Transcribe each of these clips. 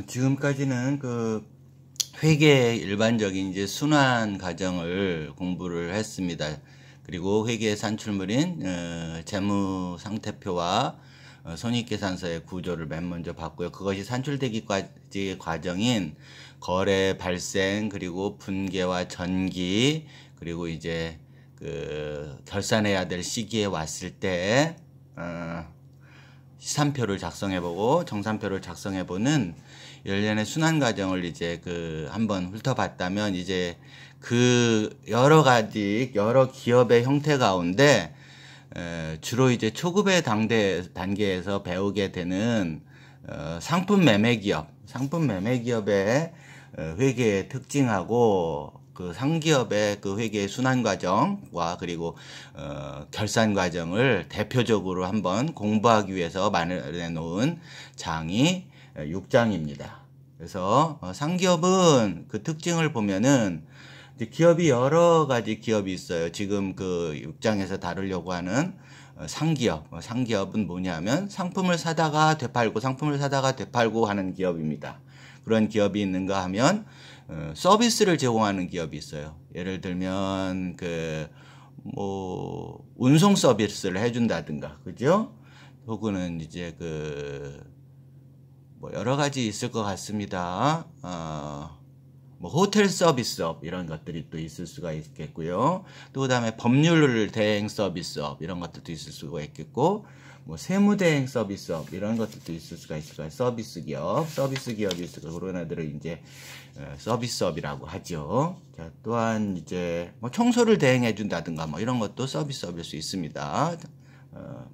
지금까지는 그 회계의 일반적인 이제 순환 과정을 공부를 했습니다. 그리고 회계의 산출물인 재무 상태표와 손익계산서의 구조를 맨 먼저 봤고요. 그것이 산출되기까지의 과정인 거래 발생, 그리고 분계와 전기, 그리고 이제 그 결산해야 될 시기에 왔을 때 시산표를 작성해보고 정산표를 작성해보는 일련의 순환 과정을 이제 한번 훑어봤다면, 이제 여러 가지 여러 기업의 형태 가운데 주로 이제 초급의 단계에서 배우게 되는 상품 매매 기업의 회계의 특징하고 그 상기업의 그 회계의 순환 과정과 그리고 결산 과정을 대표적으로 한번 공부하기 위해서 마련해 놓은 장이 6장입니다. 그래서 상기업은 그 특징을 보면은 이제 기업이 여러 가지 기업이 있어요. 지금 그 6장에서 다루려고 하는 상기업은 뭐냐면 상품을 사다가 되팔고 하는 기업입니다. 그런 기업이 있는가 하면 서비스를 제공하는 기업이 있어요. 예를 들면 운송 서비스를 해준다든가, 그죠? 혹은 이제 여러 가지 있을 것 같습니다. 호텔 서비스업 이런 것들이 또 있을 수가 있겠고요. 또 그다음에 법률 대행 서비스업 이런 것들도 있을 수가 있겠고, 세무 대행 서비스업 이런 것들도 있을 수가 있을 거예요. 서비스 기업이 있을 거고, 그런 애들을 이제 서비스업이라고 하죠. 자, 또한 이제 청소를 대행해 준다든가 이런 것도 서비스업일 수 있습니다.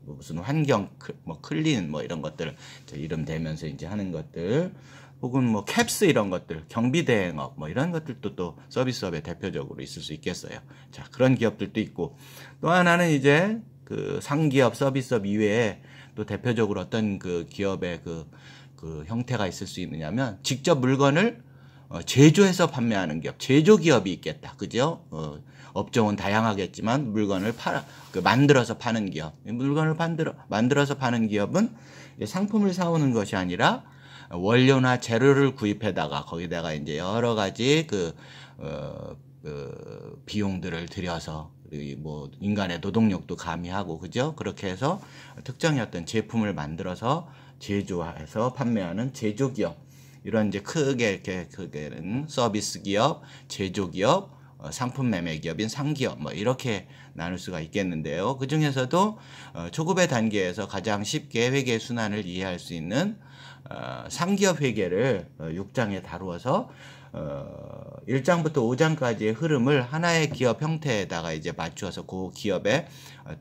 무슨 환경 클린 이런 것들 이름 대면서 이제 하는 것들, 혹은 캡스 이런 것들, 경비 대행업 이런 것들도 또 서비스업의 대표적으로 있을 수 있겠어요. 자, 그런 기업들도 있고, 또 하나는 이제 그 상기업 서비스업 이외에 또 대표적으로 어떤 그 기업의 그 형태가 있을 수 있느냐면, 직접 물건을 제조해서 판매하는 기업, 제조기업이 있겠다. 그죠? 업종은 다양하겠지만 물건을 만들어서 파는 기업. 물건을 만들어서 파는 기업은 상품을 사오는 것이 아니라 원료나 재료를 구입해다가 거기다가 이제 여러 가지 비용들을 들여서, 인간의 노동력도 가미하고, 그죠? 그렇게 해서 특정의 어떤 제품을 만들어서 제조해서 판매하는 제조기업. 이런 이제 크게는 서비스 기업, 제조 기업, 상품 매매 기업인 상기업 이렇게 나눌 수가 있겠는데요. 그 중에서도 초급의 단계에서 가장 쉽게 회계 순환을 이해할 수 있는 상기업 회계를 6장에 다루어서 1장부터 5장까지의 흐름을 하나의 기업 형태에다가 이제 맞추어서 그 기업의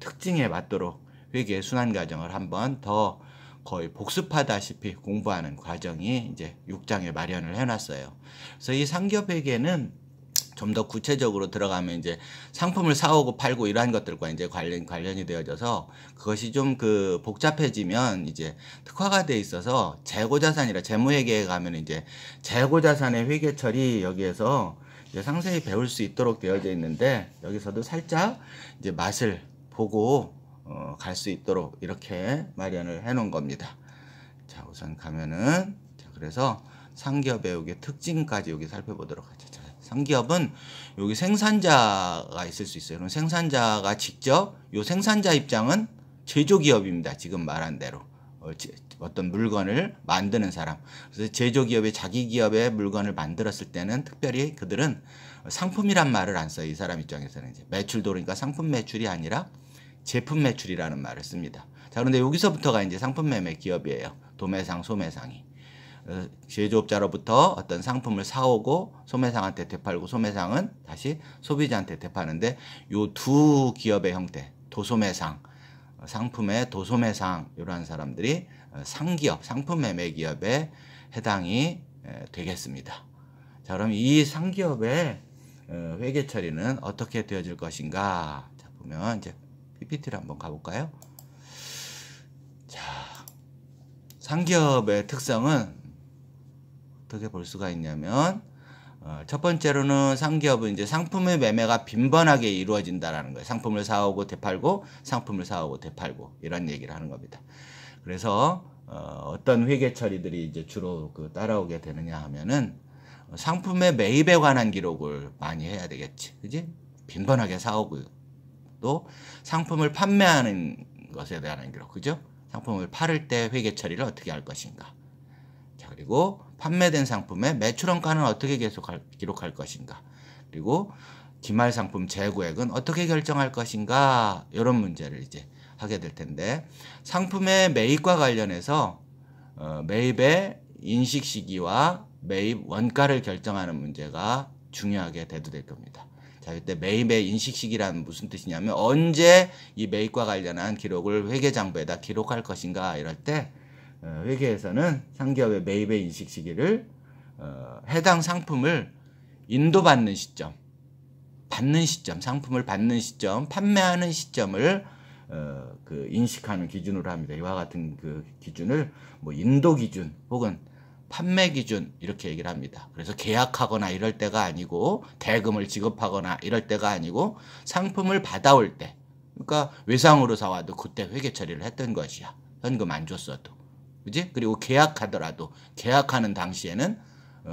특징에 맞도록 회계 순환 과정을 한번 더 거의 복습하다시피 공부하는 과정이 이제 6장에 마련을 해놨어요. 그래서 이 상기업 회계는 좀 더 구체적으로 들어가면 이제 상품을 사오고 팔고 이러한 것들과 이제 관련이 되어져서, 그것이 좀 복잡해지면 이제 특화가 돼 있어서 재고자산이라 재무회계에 가면 이제 재고자산의 회계 처리 여기에서 이제 상세히 배울 수 있도록 되어져 있는데, 여기서도 살짝 이제 맛을 보고 갈 수 있도록 이렇게 마련을 해 놓은 겁니다. 자, 우선 가면은, 그래서 상기업의 여기 특징까지 여기 살펴보도록 하죠. 자, 상기업은 여기 생산자가 있을 수 있어요. 그럼 생산자가 직접, 요 생산자 입장은 제조기업입니다. 지금 말한 대로. 어떤 물건을 만드는 사람. 그래서 제조기업이 자기 기업의 물건을 만들었을 때는 특별히 그들은 상품이란 말을 안 써요. 이 사람 입장에서는 이제 매출도, 그러니까 상품 매출이 아니라 제품 매출이라는 말을 씁니다. 자, 그런데 여기서부터가 이제 상품 매매 기업이에요. 도매상, 소매상이. 제조업자로부터 어떤 상품을 사오고 소매상한테 되팔고, 소매상은 다시 소비자한테 되파는데, 요 두 기업의 형태, 도소매상, 상품의 도소매상, 이러한 사람들이 상기업, 상품 매매 기업에 해당이 되겠습니다. 자, 그럼 이 상기업의 회계 처리는 어떻게 되어질 것인가? 자, 보면 이제 PPT를 한번 가볼까요? 자, 상기업의 특성은 어떻게 볼 수가 있냐면, 첫 번째로는 상기업은 이제 상품의 매매가 빈번하게 이루어진다라는 거예요. 상품을 사오고 되팔고, 상품을 사오고 되팔고, 이런 얘기를 하는 겁니다. 그래서 어떤 회계 처리들이 이제 주로 따라오게 되느냐 하면은 상품의 매입에 관한 기록을 많이 해야 되겠지. 그지? 빈번하게 사오고 또 상품을 판매하는 것에 대한 기록. 그죠? 상품을 팔을 때 회계 처리를 어떻게 할 것인가. 자, 그리고 판매된 상품의 매출원가는 어떻게 기록할 것인가. 그리고 기말 상품 재고액은 어떻게 결정할 것인가. 이런 문제를 이제 하게 될 텐데, 상품의 매입과 관련해서 매입의 인식 시기와 매입 원가를 결정하는 문제가 중요하게 대두될 겁니다. 자, 이때 매입의 인식 시기란 무슨 뜻이냐면 언제 이 매입과 관련한 기록을 회계장부에다 기록할 것인가. 이럴 때 회계에서는 상기업의 매입의 인식 시기를 해당 상품을 인도받는 시점, 상품을 받는 시점, 판매하는 시점을 인식하는 기준으로 합니다. 이와 같은 기준을 뭐 인도 기준 혹은 판매 기준 이렇게 얘기를 합니다. 그래서 계약하거나 이럴 때가 아니고, 대금을 지급하거나 이럴 때가 아니고, 상품을 받아올 때, 그러니까 외상으로 사와도 그때 회계 처리를 했던 것이야. 현금 안 줬어도. 그지? 그리고 계약하더라도 계약하는 당시에는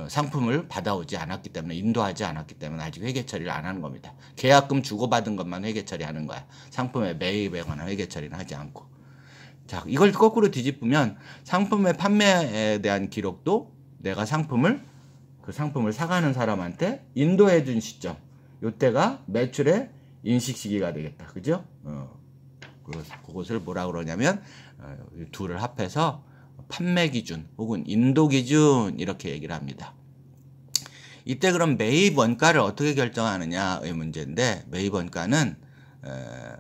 상품을 받아오지 않았기 때문에, 인도하지 않았기 때문에 아직 회계 처리를 안 하는 겁니다. 계약금 주고받은 것만 회계 처리하는 거야. 상품의 매입에 관한 회계 처리는 하지 않고. 자, 이걸 거꾸로 뒤집으면 상품의 판매에 대한 기록도 내가 그 상품을 사가는 사람한테 인도해 준 시점, 요때가 매출의 인식 시기가 되겠다. 그죠? 그것을 뭐라 그러냐면 둘을 합해서 판매 기준 혹은 인도 기준 이렇게 얘기를 합니다. 이때 그럼 매입 원가를 어떻게 결정하느냐의 문제인데, 매입 원가는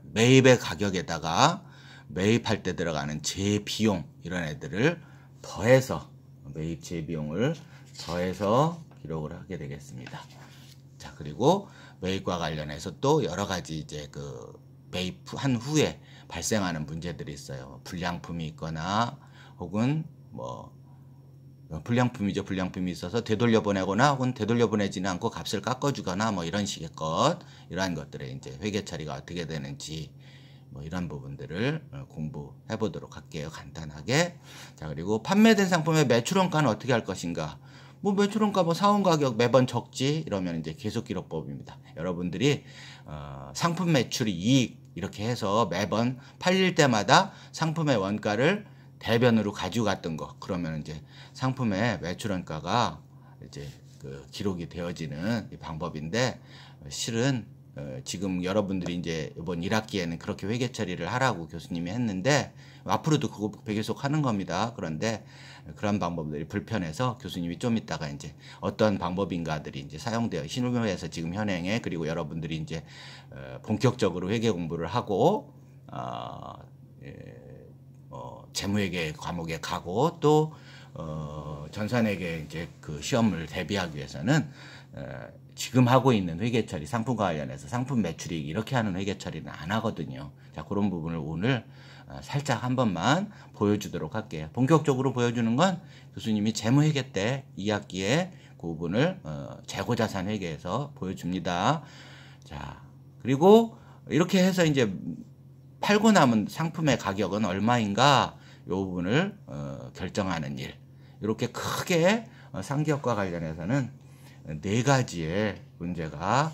매입의 가격에다가 매입할 때 들어가는 재비용 이런 애들을 더해서, 매입 재비용을 더해서 기록을 하게 되겠습니다. 자, 그리고 매입과 관련해서 또 여러 가지 이제 매입한 후에 발생하는 문제들이 있어요. 불량품이 있거나 혹은 뭐 불량품이죠. 불량품이 있어서 되돌려 보내거나 혹은 되돌려 보내지는 않고 값을 깎아주거나 뭐 이런 식의 이러한 것들의 이제 회계 처리가 어떻게 되는지 뭐 이런 부분들을 공부해 보도록 할게요. 간단하게. 자, 그리고 판매된 상품의 매출원가는 어떻게 할 것인가. 뭐 매출원가 사온 가격 매번 적지 이러면 이제 계속 기록법입니다. 여러분들이 상품 매출이 이익 이렇게 해서 매번 팔릴 때마다 상품의 원가를 대변으로 가지고 갔던 거, 그러면 이제 상품의 매출원가가 이제 기록이 되어지는 방법인데, 실은 지금 여러분들이 이제 이번 1학기에는 그렇게 회계 처리를 하라고 교수님이 했는데, 앞으로도 그거 계속 하는 겁니다. 그런데 그런 방법들이 불편해서 교수님이 좀 이따가 이제 어떤 방법인가들이 이제 사용되어 신우회에서 지금 현행에, 그리고 여러분들이 이제 본격적으로 회계 공부를 하고 재무회계 과목에 가고 또 전산회계 이제 시험을 대비하기 위해서는 지금 하고 있는 회계 처리, 상품과 관련해서 상품 매출이익 이렇게 하는 회계 처리는 안 하거든요. 자, 그런 부분을 오늘 살짝 한 번만 보여주도록 할게요. 본격적으로 보여주는 건 교수님이 재무회계 때 2학기에 그 부분을 재고자산 회계에서 보여줍니다. 자, 그리고 이렇게 해서 이제 팔고 남은 상품의 가격은 얼마인가 이 부분을 결정하는 일. 이렇게 크게 상기업과 관련해서는 4가지의 문제가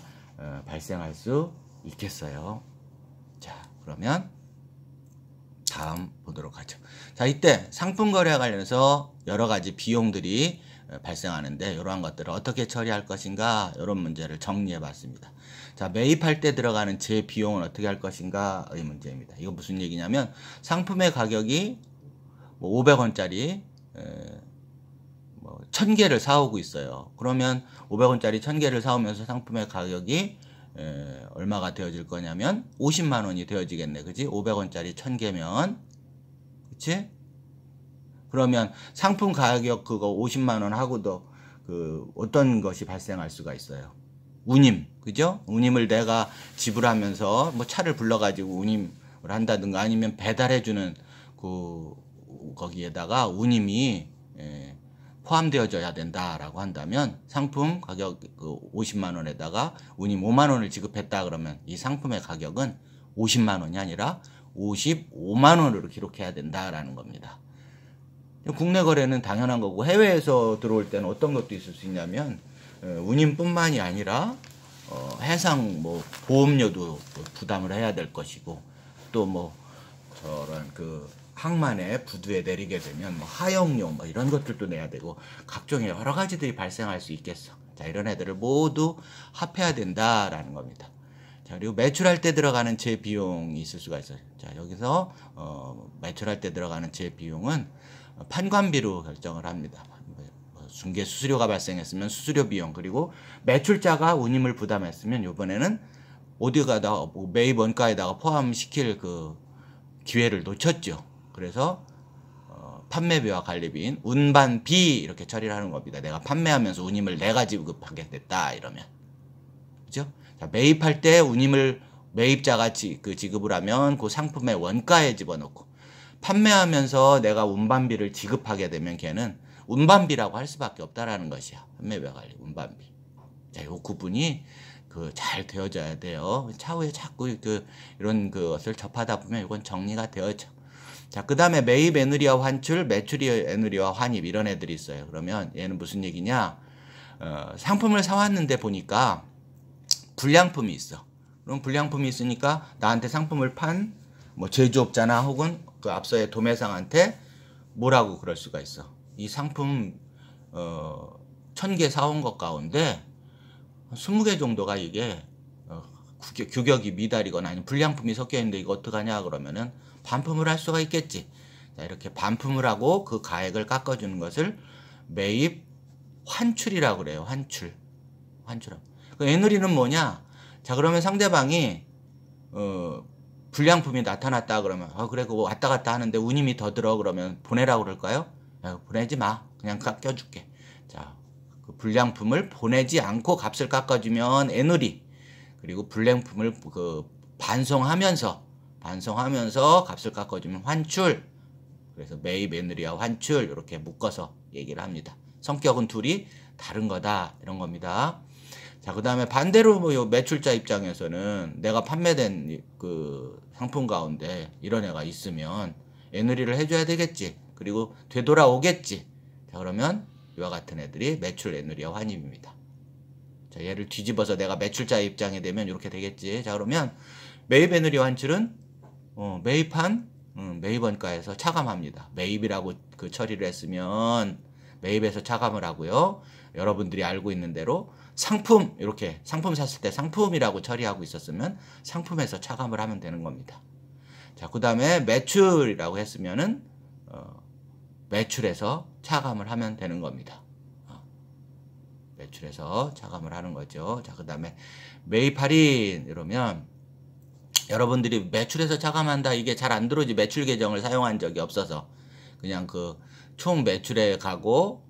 발생할 수 있겠어요. 자, 그러면 다음 보도록 하죠. 자, 이때 상품 거래와 관련해서 여러 가지 비용들이 발생하는데, 이러한 것들을 어떻게 처리할 것인가, 이런 문제를 정리해 봤습니다. 자, 매입할 때 들어가는 제 비용은 어떻게 할 것인가의 문제입니다. 이거 무슨 얘기냐면, 상품의 가격이 500원짜리 1000개를 사오고 있어요. 그러면 500원짜리 1000개를 사오면서 상품의 가격이 얼마가 되어질 거냐면 50만 원이 되어지겠네. 그지? 500원짜리 1000개면. 그치? 그러면 상품 가격 그거 50만 원 하고도 어떤 것이 발생할 수가 있어요. 운임. 그죠? 운임을 내가 지불하면서 뭐 차를 불러가지고 운임을 한다든가, 아니면 배달해주는 거기에다가 운임이 포함되어져야 된다라고 한다면, 상품 가격 50만 원에다가 운임 5만 원을 지급했다 그러면 이 상품의 가격은 50만 원이 아니라 55만 원으로 기록해야 된다라는 겁니다. 국내 거래는 당연한 거고, 해외에서 들어올 때는 어떤 것도 있을 수 있냐면 운임뿐만이 아니라 해상 뭐 보험료도 부담을 해야 될 것이고, 또 뭐 저런 그 항만에 부두에 내리게 되면 뭐 하역료 뭐 이런 것들도 내야 되고, 각종의 여러 가지들이 발생할 수 있겠어. 자, 이런 애들을 모두 합해야 된다라는 겁니다. 자, 그리고 매출할 때 들어가는 제 비용이 있을 수가 있어요. 자, 여기서 매출할 때 들어가는 제 비용은 판관비로 결정을 합니다. 중개 수수료가 발생했으면 수수료 비용, 그리고 매출자가 운임을 부담했으면 이번에는 어디가다 매입 원가에다가 포함시킬 그 기회를 놓쳤죠. 그래서 판매비와 관리비인 운반비 이렇게 처리를 하는 겁니다. 내가 판매하면서 운임을 내가 지급하게 됐다 이러면, 그죠? 자, 매입할 때 운임을 매입자가 지급을 하면 그 상품의 원가에 집어넣고, 판매하면서 내가 운반비를 지급하게 되면 걔는 운반비라고 할 수밖에 없다라는 것이야. 판매비와 관리 운반비. 자, 요 구분이 잘 되어져야 돼요. 차후에 자꾸 이런 것을 접하다 보면 이건 정리가 되어져. 자, 그 다음에 매입 애누리와 환출, 매출 애누리와 환입 이런 애들이 있어요. 그러면 얘는 무슨 얘기냐? 상품을 사왔는데 보니까 불량품이 있어. 그럼 불량품이 있으니까 나한테 상품을 판 뭐 제조업자나 혹은 그 앞서의 도매상한테 뭐라고 그럴 수가 있어. 이 상품 1000개 사온 것 가운데 20개 정도가 이게 규격이 미달이거나 아니면 불량품이 섞여 있는데 이거 어떡하냐 그러면은 반품을 할 수가 있겠지. 자, 이렇게 반품을 하고 그 가액을 깎아주는 것을 매입 환출이라고 그래요. 환출. 그 애누리는 뭐냐? 자, 그러면 상대방이 불량품이 나타났다 그러면 그래 그거 왔다 갔다 하는데 운임이 더 들어 그러면 보내라고 그럴까요? 보내지 마. 그냥 깎여줄게. 자, 그 불량품을 보내지 않고 값을 깎아주면 애누리, 그리고 불량품을 반송하면서 값을 깎아주면 환출. 그래서 매입 애누리와 환출 이렇게 묶어서 얘기를 합니다. 성격은 둘이 다른 거다 이런 겁니다. 자, 그 다음에 반대로 뭐 매출자 입장에서는 내가 판매된 그 상품 가운데 이런 애가 있으면 애누리를 해줘야 되겠지. 그리고 되돌아오겠지. 자, 그러면 이와 같은 애들이 매출 애누리와 환입입니다. 자, 얘를 뒤집어서 내가 매출자 입장이 되면 이렇게 되겠지. 자, 그러면 매입 애누리와 환출은 매입한 매입원가에서 차감합니다. 매입이라고 그 처리를 했으면 매입에서 차감을 하고요. 여러분들이 알고 있는 대로 상품, 이렇게 상품 샀을 때 상품이라고 처리하고 있었으면 상품에서 차감을 하면 되는 겁니다. 자, 그 다음에 매출이라고 했으면은 매출에서 차감을 하면 되는 겁니다. 매출에서 차감을 하는 거죠. 자, 그 다음에 매입 할인 이러면 여러분들이 매출에서 차감한다 이게 잘 안 들어오지. 매출 계정을 사용한 적이 없어서 그냥 그 총 매출에 가고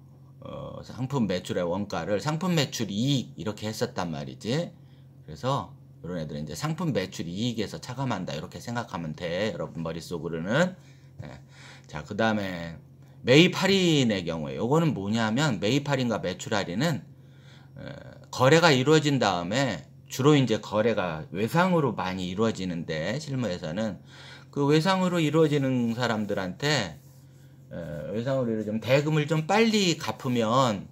상품 매출의 원가를 상품 매출 이익 이렇게 했었단 말이지. 그래서 이런 애들은 이제 상품 매출 이익에서 차감한다 이렇게 생각하면 돼. 여러분 머릿속으로는. 네. 자, 그 다음에 매입 할인의 경우에 요거는 뭐냐면 매입 할인과 매출 할인은 거래가 이루어진 다음에 주로 이제 거래가 외상으로 많이 이루어지는데 실무에서는 그 외상으로 이루어지는 사람들한테 외상으로 이루어지면 대금을 좀 빨리 갚으면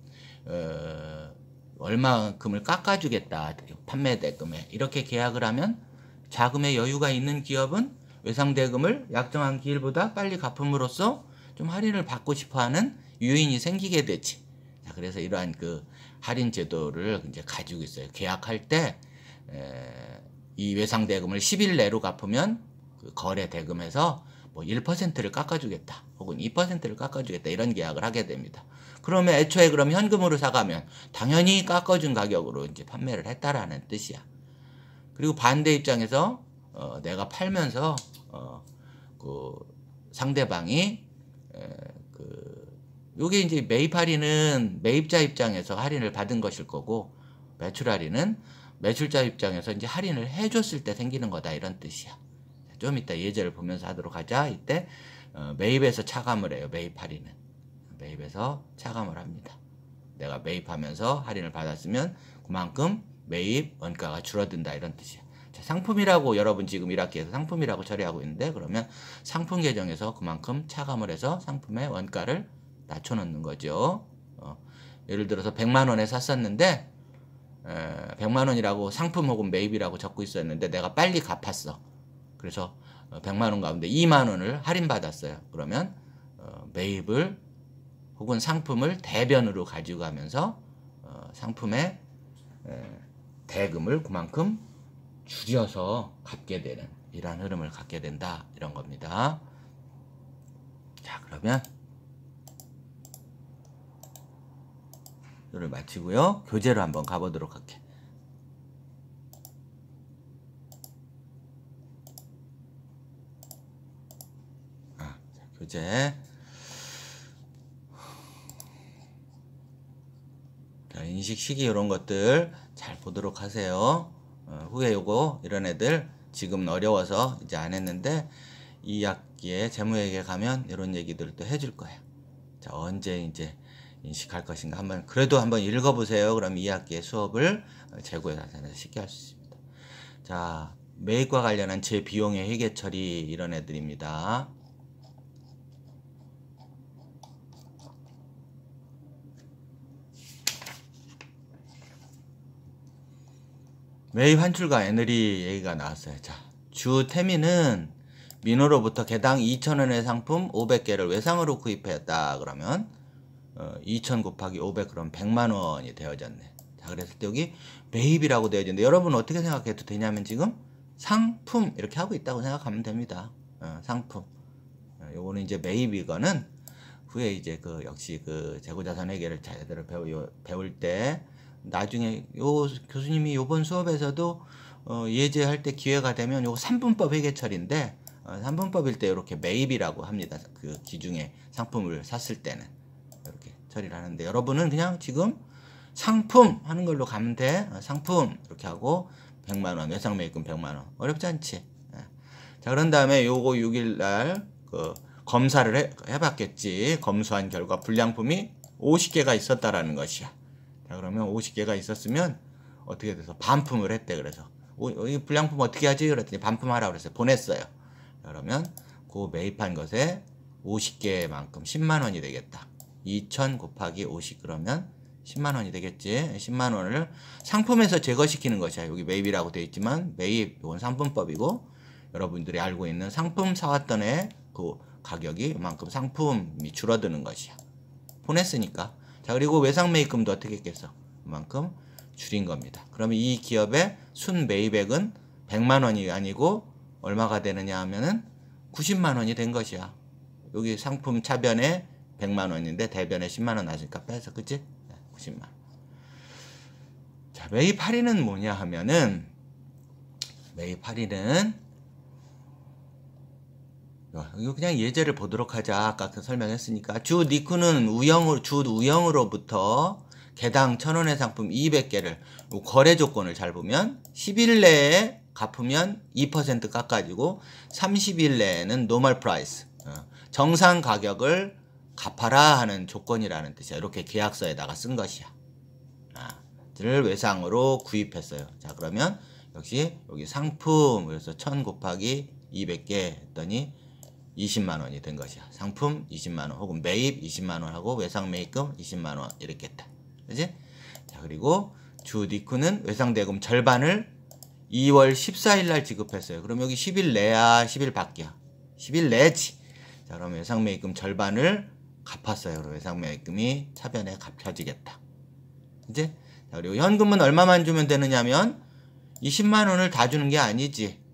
얼마큼을 깎아주겠다 판매 대금에 이렇게 계약을 하면 자금의 여유가 있는 기업은 외상 대금을 약정한 기일보다 빨리 갚음으로써 좀 할인을 받고 싶어하는 유인이 생기게 되지. 자, 그래서 이러한 그 할인 제도를 이제 가지고 있어요. 계약할 때 이 외상 대금을 10일 내로 갚으면 그 거래 대금에서 뭐 1%를 깎아주겠다 혹은 2%를 깎아주겠다 이런 계약을 하게 됩니다. 그러면 애초에 그럼 현금으로 사가면 당연히 깎아준 가격으로 이제 판매를 했다라는 뜻이야. 그리고 반대 입장에서 내가 팔면서 그 상대방이 요게 이제 매입 할인은 매입자 입장에서 할인을 받은 것일 거고, 매출 할인은 매출자 입장에서 이제 할인을 해줬을 때 생기는 거다 이런 뜻이야. 좀 이따 예제를 보면서 하도록 하자. 이때 매입에서 차감을 해요. 매입 할인은 매입에서 차감을 합니다. 내가 매입하면서 할인을 받았으면 그만큼 매입 원가가 줄어든다 이런 뜻이야. 자, 상품이라고 여러분 지금 1학기에서 상품이라고 처리하고 있는데 그러면 상품 계정에서 그만큼 차감을 해서 상품의 원가를 낮춰놓는 거죠. 예를 들어서 100만 원에 샀었는데 100만 원이라고 상품 혹은 매입이라고 적고 있었는데 내가 빨리 갚았어. 그래서 100만 원 가운데 2만 원을 할인받았어요. 그러면 매입을 혹은 상품을 대변으로 가지고 가면서 상품의 대금을 그만큼 줄여서 갚게 되는 이러한 흐름을 갖게 된다 이런 겁니다. 자, 그러면 이를 마치고요. 교재로 한번 가보도록 할게. 자, 교재. 자, 인식 시기 이런 것들 잘 보도록 하세요. 후에 요거 이런 애들 지금 어려워서 이제 안 했는데 2학기에 재무회계 가면 이런 얘기들도 해줄 거예요. 자, 언제 이제 인식할 것인가 그래도 한번 읽어보세요. 그럼 2학기의 수업을 재고에 나타내서 쉽게 할 수 있습니다. 자, 매입과 관련한 제 비용의 회계 처리 이런 애들입니다. 매입 환출과 애너리 얘기가 나왔어요. 자, 주 태미는 민호로부터 개당 2,000원의 상품 500개를 외상으로 구입했다. 그러면 2,000 곱하기 500 그럼 100만 원이 되어졌네. 자, 그랬을 때 여기 매입이라고 되어졌는데 여러분 어떻게 생각해도 되냐면 지금 상품 이렇게 하고 있다고 생각하면 됩니다. 상품. 요거는 이제 매입이거는 후에 이제 역시 재고자산 회계를 제대로 배울 때 나중에 요 교수님이 요번 수업에서도 예제할 때 기회가 되면 요거 3분법 회계처리인데 3분법일 때 이렇게 매입이라고 합니다. 그 기중에 상품을 샀을 때는 이렇게 처리를 하는데 여러분은 그냥 지금 상품 하는 걸로 가면 돼. 상품 이렇게 하고 100만 원 외상 매입금 100만 원 어렵지 않지. 자, 그런 다음에 요거 6일날 검사를 해봤겠지. 검수한 결과 불량품이 50개가 있었다라는 것이야. 자, 그러면 50개가 있었으면 어떻게 돼서 반품을 했대. 그래서 이 불량품 어떻게 하지? 그랬더니 반품하라고 그랬어요. 보냈어요. 그러면 그 매입한 것에 50개만큼 10만 원이 되겠다. 2,000 곱하기 50 그러면 10만 원이 되겠지. 10만 원을 상품에서 제거시키는 것이야. 여기 매입이라고 되어 있지만 매입 이건 상품법이고 여러분들이 알고 있는 상품 사왔던 애 그 가격이 이만큼 상품이 줄어드는 것이야. 보냈으니까. 자, 그리고 외상 매입금도 어떻게 했겠어? 그만큼 줄인 겁니다. 그러면 이 기업의 순 매입액은 100만 원이 아니고 얼마가 되느냐 하면은 90만 원이 된 것이야. 여기 상품 차변에 100만 원인데 대변에 10만 원 나으니까 빼서 그치? 90만 원. 자, 매입 할인은 뭐냐 하면은 매입 할인은 이거 그냥 예제를 보도록 하자. 아까 설명했으니까 주 니쿠는 주 우영으로부터 개당 1,000원의 상품 200개를 거래 조건을 잘 보면 10일 내에 갚으면 2% 깎아지고 30일 내에는 노멀 프라이스 정상 가격을 갚아라 하는 조건이라는 뜻이야. 이렇게 계약서에다가 쓴 것이야. 를 외상으로 구입했어요. 자, 그러면 역시 여기 상품 그래서 1,000 곱하기 200개 했더니 20만 원이 된 것이야. 상품 20만 원 혹은 매입 20만 원 하고 외상 매입금 20만 원 이렇게 했다. 그지? 자, 그리고 주 니쿠는 외상 대금 절반을 2월 14일 날 지급했어요. 그럼 여기 10일 내야 10일 밖이야. 10일 내지. 자, 그럼 외상 매입금 절반을 갚았어요. 그럼 외상 매입금이 차변에 갚혀지겠다. 이제 자, 그리고 현금은 얼마만 주면 되느냐면 20만 원을 다 주는 게 아니지.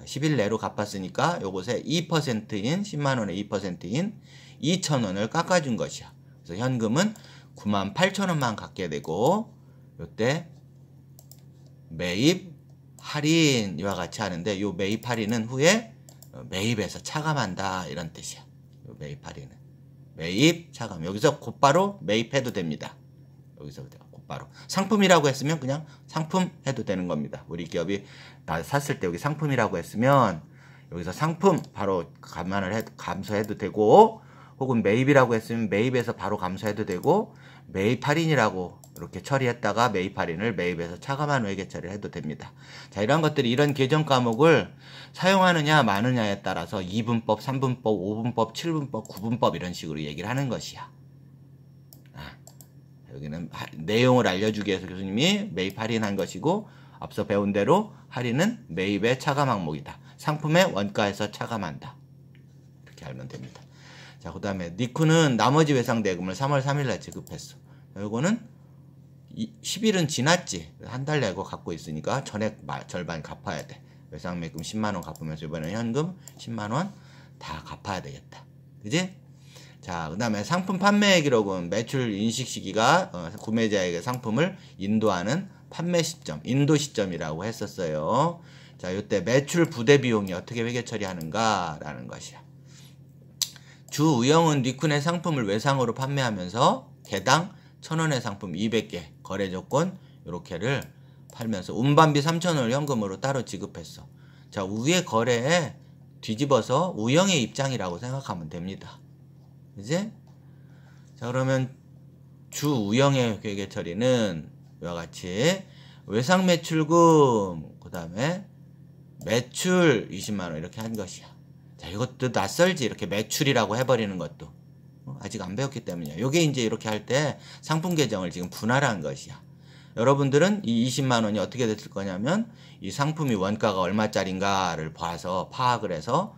10일 내로 갚았으니까 요것에 2%인 10만 원의 2%인 2,000원을 깎아준 것이야. 그래서 현금은 98,000원만 갖게 되고 요때 매입 할인 이와 같이 하는데 요 매입 할인은 후에 매입에서 차감한다 이런 뜻이야. 요 매입 할인은 매입 차감 여기서 곧바로 매입해도 됩니다. 여기서 곧바로 상품이라고 했으면 그냥 상품 해도 되는 겁니다. 우리 기업이 샀을 때 여기 상품이라고 했으면 여기서 상품 바로 감소해도 되고 혹은 매입이라고 했으면 매입에서 바로 감소해도 되고 매입 할인이라고 이렇게 처리했다가 매입 할인을 매입해서 차감한 회계 처리를 해도 됩니다. 자, 이런 것들이 이런 계정 과목을 사용하느냐 마느냐에 따라서 2분법, 3분법, 5분법, 7분법, 9분법 이런 식으로 얘기를 하는 것이야. 여기는 내용을 알려주기 위해서 교수님이 매입 할인한 것이고, 앞서 배운 대로 할인은 매입의 차감 항목이다. 상품의 원가에서 차감한다. 이렇게 알면 됩니다. 자, 그 다음에 니쿠는 나머지 외상 대금을 3월 3일날 지급했어. 요거는 10일은 지났지. 한 달 내고 갖고 있으니까 전액 절반 갚아야 돼. 외상 매금 10만원 갚으면서 이번에 현금 10만원 다 갚아야 되겠다. 그지? 자, 그 다음에 상품 판매 기록은 매출 인식 시기가 구매자에게 상품을 인도하는 판매 시점, 인도 시점이라고 했었어요. 자, 이때 매출 부대 비용이 어떻게 회계 처리하는가 라는 것이야. 주 우영은 니쿤의 상품을 외상으로 판매하면서 개당 1,000원의 상품 200개 거래 조건 요렇게를 팔면서 운반비 3,000원을 현금으로 따로 지급했어. 자, 위에 거래에 뒤집어서 우영의 입장이라고 생각하면 됩니다. 그지? 자, 그러면 주 우영의 회계 처리는 이와 같이 외상 매출금, 그 다음에 매출 20만원 이렇게 한 것이야. 자, 이것도 낯설지. 이렇게 매출이라고 해버리는 것도. 아직 안 배웠기 때문이야. 요게 이제 이렇게 할 때 상품 계정을 지금 분할한 것이야. 여러분들은 이 20만원이 어떻게 됐을 거냐면 이 상품이 원가가 얼마짜린가를 봐서 파악을 해서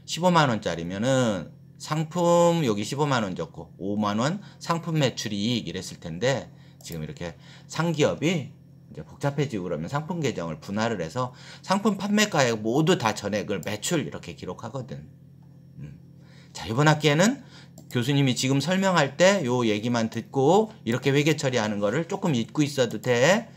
15만원짜리면은 상품 여기 15만원 적고 5만원 상품 매출 이익 이랬을 텐데, 지금 이렇게 상기업이 이제 복잡해지고 그러면 상품 계정을 분할을 해서 상품 판매가액 모두 다 전액을 매출 이렇게 기록하거든. 자, 이번 학기에는 교수님이 지금 설명할 때 요 얘기만 듣고 이렇게 회계 처리하는 거를 조금 잊고 있어도 돼.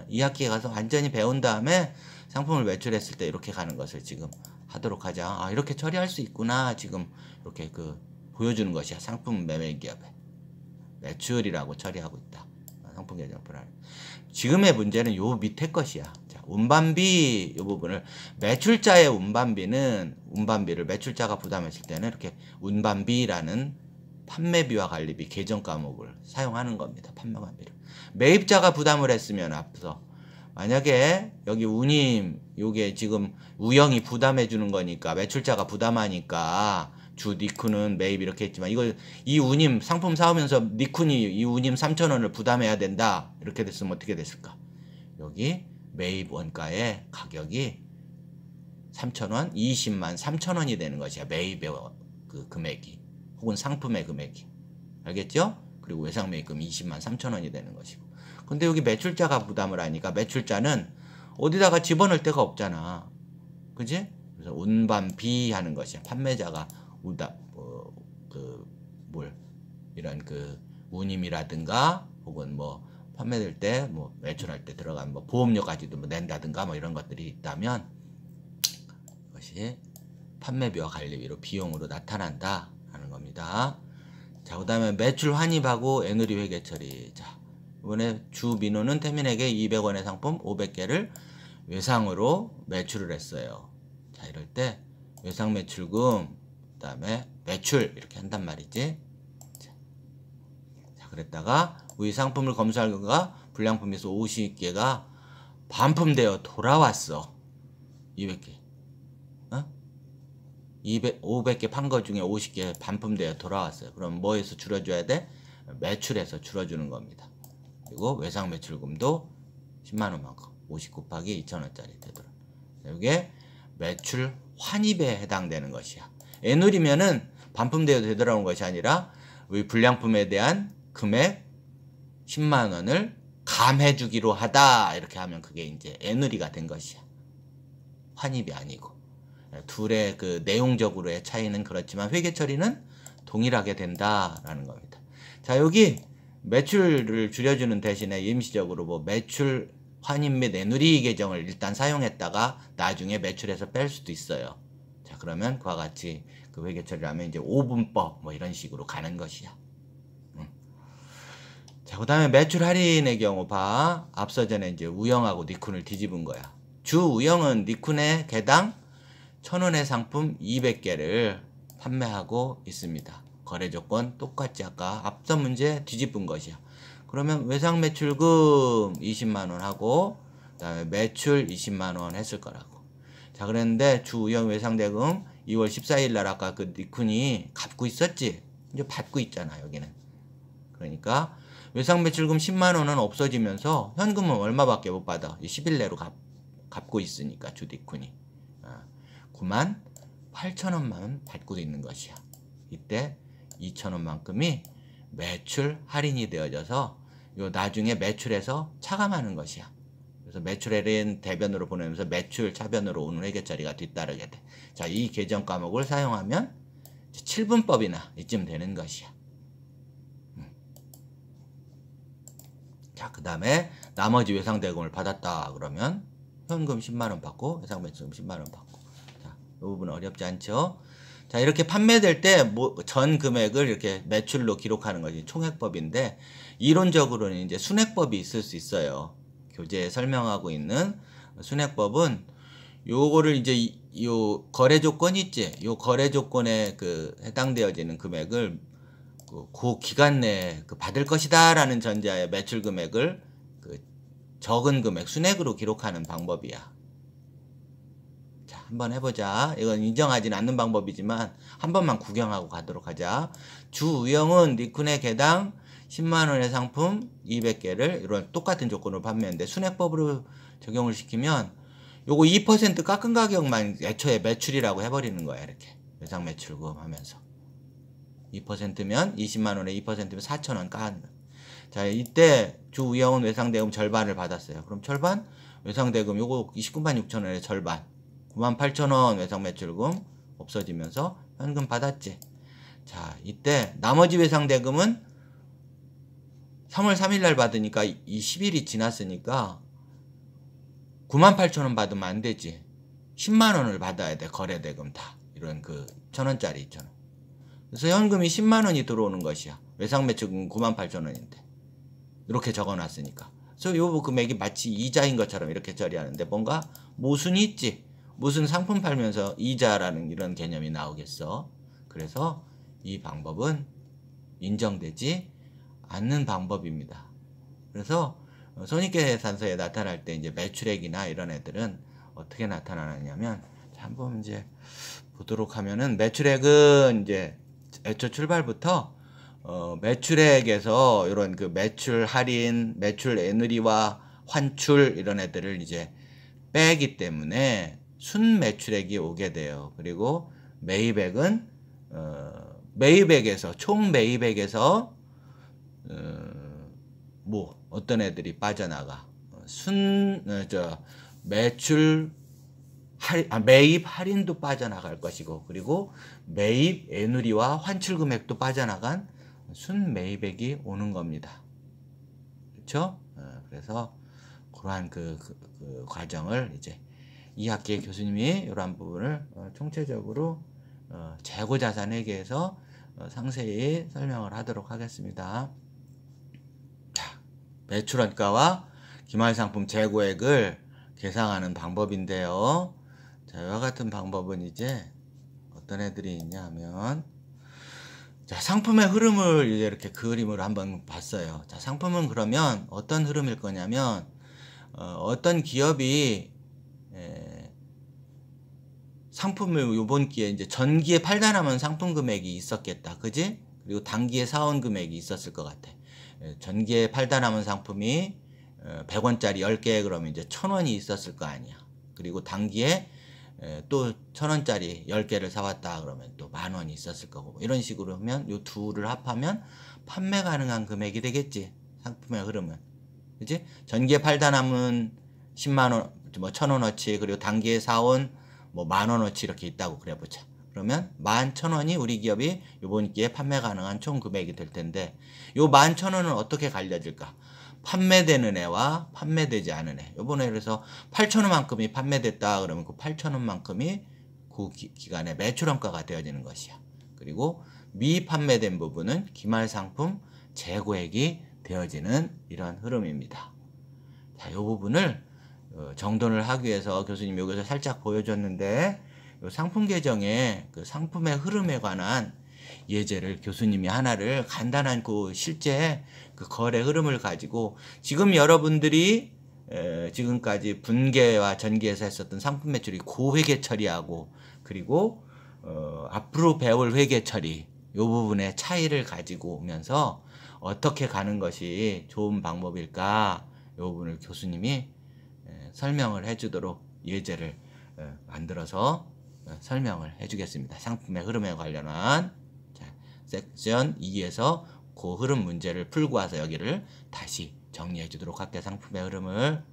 이 학기에 가서 완전히 배운 다음에 상품을 매출했을 때 이렇게 가는 것을 지금 하도록 하자. 아, 이렇게 처리할 수 있구나. 지금 이렇게 보여주는 것이야. 상품 매매 기업에 매출이라고 처리하고 있다. 상품 계정 분할. 지금의 문제는 요 밑에 것이야. 자, 운반비 요 부분을 매출자의 운반비를 매출자가 부담했을 때는 이렇게 운반비라는 판매비와 관리비 계정 과목을 사용하는 겁니다. 판매관비를. 매입자가 부담을 했으면 앞서 만약에 여기 우님 요게 지금 우영이 부담해 주는 거니까 매출자가 부담하니까 주 니쿤은 매입 이렇게 했지만 이 우님 상품 사오면서 니쿤이 이 우님 3,000원을 부담해야 된다 이렇게 됐으면 어떻게 됐을까? 여기 매입 원가의 가격이 3,000원 20만 3,000원이 되는 것이야. 매입의 그 금액이 혹은 상품의 금액이. 알겠죠? 그리고 외상 매입금 20만 3,000원이 되는 것이고. 근데 여기 매출자가 부담을 하니까 매출자는 어디다가 집어넣을 데가 없잖아. 그지? 그래서 운반비 하는 것이야. 판매자가 이런 운임이라든가 혹은 판매될 때 매출할 때 들어간 보험료까지도 낸다든가 이런 것들이 있다면 이것이 판매비와 관리비로 비용으로 나타난다 하는 겁니다. 자, 그 다음에 매출 환입하고 애누리 회계 처리. 자, 이번에 주 민호는 태민에게 200원의 상품 500개를 외상으로 매출을 했어요. 자, 이럴 때 외상 매출금 그 다음에 매출 이렇게 한단 말이지. 자, 그랬다가 우리 상품을 검수할 결과 불량품에서 50개가 반품되어 돌아왔어. 200개 500개 판 거 중에 50개 반품되어 돌아왔어요. 그럼 뭐에서 줄여줘야 돼? 매출에서 줄여주는 겁니다. 그리고 외상 매출금도 10만원만큼 50 곱하기 2,000원짜리 되더라. 이게 매출 환입에 해당되는 것이야. 애누리면은 반품되어 되돌아온 것이 아니라 우리 불량품에 대한 금액 10만원을 감해주기로 하다 이렇게 하면 그게 이제 애누리가 된 것이야. 환입이 아니고. 둘의 내용적으로의 차이는 그렇지만 회계 처리는 동일하게 된다라는 겁니다. 자, 여기 매출을 줄여주는 대신에 임시적으로 매출 환입 및 애누리 계정을 일단 사용했다가 나중에 매출에서 뺄 수도 있어요. 자, 그러면 그와 같이 회계 처리를 하면 이제 5분법 이런 식으로 가는 것이야. 자, 그 다음에 매출 할인의 경우 봐. 앞서 전에 이제 우영하고 니쿤을 뒤집은 거야. 주 우영은 니쿤의 개당 1,000원의 상품 200개를 판매하고 있습니다. 거래 조건 똑같이 아까 앞선 문제 뒤집은 것이야. 그러면 외상 매출금 20만 원 하고 그다음에 매출 20만 원 했을 거라고. 자, 그랬는데 주 우영 외상 대금 2월 14일 날 아까 그 니쿤이 갚고 있었지. 이제 받고 있잖아, 여기는. 그러니까 외상 매출금 10만 원은 없어지면서 현금은 얼마밖에 못 받아. 10일 내로 갚고 있으니까 주 니쿤이 9만 8천 원만 받고 있는 것이야. 이때 2천 원만큼이 매출 할인이 되어져서 요 나중에 매출에서 차감하는 것이야. 그래서 매출액은 대변으로 보내면서 매출 차변으로 오는 회계처리가 뒤따르게 돼. 자, 이 계정 과목을 사용하면 7분법이나 이쯤 되는 것이야. 자, 그 다음에 나머지 외상대금을 받았다 그러면 현금 10만 원 받고 외상 매출금 10만 원 받고. 자, 이 부분 어렵지 않죠? 자, 이렇게 판매될 때 전 금액을 이렇게 매출로 기록하는 것이 총액법인데, 이론적으로는 이제 순액법이 있을 수 있어요. 교재에 설명하고 있는 순액법은 요거를 이제 요 거래 조건 있지? 요 거래 조건에 그 해당되어지는 금액을 그 기간 내에 받을 것이다라는 전제하에 매출 금액을 그 적은 금액 순액으로 기록하는 방법이야. 자, 한번 해보자. 이건 인정하진 않는 방법이지만 한 번만 구경하고 가도록 하자. 주 우영은 니쿤의 개당 10만원의 상품 200개를 이런 똑같은 조건으로 판매했는데 순액법으로 적용을 시키면 요거 2% 깎은 가격만 애초에 매출이라고 해버리는 거야. 이렇게 외상 매출금 하면서 2%면 20만원에 2%면 4천원 깎는 거야. 자, 이때 주 우영은 외상대금 절반을 받았어요. 그럼 절반 외상대금 요거 29만 6천원의 절반 9만 8천원 외상 매출금 없어지면서 현금 받았지. 자, 이때 나머지 외상대금은 3월 3일 날 받으니까 이 10일이 지났으니까 9만 8천원 받으면 안 되지. 10만원을 받아야 돼. 거래대금 다. 이런 그 1,000원짜리 있잖아. 그래서 현금이 10만원이 들어오는 것이야. 외상 매출금 9만 8천원인데. 이렇게 적어놨으니까. 그래서 요 금액이 마치 이자인 것처럼 이렇게 처리하는데 뭔가 모순이 있지. 무슨 상품 팔면서 이자라는 이런 개념이 나오겠어. 그래서 이 방법은 인정되지 않는 방법입니다. 그래서 손익계산서에 나타날 때 이제 매출액이나 이런 애들은 어떻게 나타나냐면, 한번 이제 보도록 하면은 매출액은 이제 애초 출발부터 매출액에서 이런 그 매출 할인, 매출 애누리와 환출 이런 애들을 이제 빼기 때문에 순 매출액이 오게 돼요. 그리고 매입액은 매입액에서 총 매입액에서 뭐 어떤 애들이 빠져나가 매출 매입 할인도 빠져나갈 것이고, 그리고 매입 애누리와 환출 금액도 빠져나간 순 매입액이 오는 겁니다. 그렇죠? 그래서 그러한 그 과정을 이제 2학기의 교수님이 이러한 부분을 총체적으로 재고자산 회계에서 상세히 설명을 하도록 하겠습니다. 자, 매출원가와 기말상품 재고액을 계상하는 방법인데요. 자, 이와 같은 방법은 이제 어떤 애들이 있냐 하면, 자, 상품의 흐름을 이제 이렇게 그림으로 한번 봤어요. 자, 상품은 그러면 어떤 흐름일 거냐면, 어떤 기업이 상품을 요번 기회에 이제 전기에 팔다 남은 상품 금액이 있었겠다. 그지? 그리고 단기에 사온 금액이 있었을 것 같아. 전기에 팔다 남은 상품이 100원짜리 10개 그러면 이제 1,000원이 있었을 거 아니야. 그리고 단기에 또 1,000원짜리 10개를 사왔다 그러면 또 10,000원이 있었을 거고, 이런 식으로 하면 요 둘을 합하면 판매 가능한 금액이 되겠지. 상품의 흐름은. 그지? 전기에 팔다 남은 10만원, 뭐 1,000원어치, 그리고 단기에 사온 뭐 10,000원어치 이렇게 있다고 그래보자. 그러면 11,000원이 우리 기업이 요번 기회에 판매 가능한 총 금액이 될 텐데, 요 11,000원은 어떻게 갈려질까? 판매되는 애와 판매되지 않은 애. 요번에 그래서 8,000원만큼이 판매됐다 그러면 그 8,000원만큼이 그 기간에 매출원가가 되어지는 것이야. 그리고 미판매된 부분은 기말상품 재고액이 되어지는 이런 흐름입니다. 자, 요 부분을 정돈을 하기 위해서 교수님이 여기서 살짝 보여줬는데, 요 상품 계정에 그 상품의 흐름에 관한 예제를 교수님이 하나를 간단한 그 실제 그 거래 흐름을 가지고 지금 여러분들이 지금까지 분계와 전기에서 했었던 상품 매출이 고회계 처리하고 그리고 앞으로 배울 회계 처리 요 부분의 차이를 가지고 오면서 어떻게 가는 것이 좋은 방법일까 요 부분을 교수님이 설명을 해주도록 예제를 만들어서 설명을 해주겠습니다. 상품의 흐름에 관련한 섹션 2에서 그 흐름 문제를 풀고 와서 여기를 다시 정리해 주도록 할게요. 상품의 흐름을.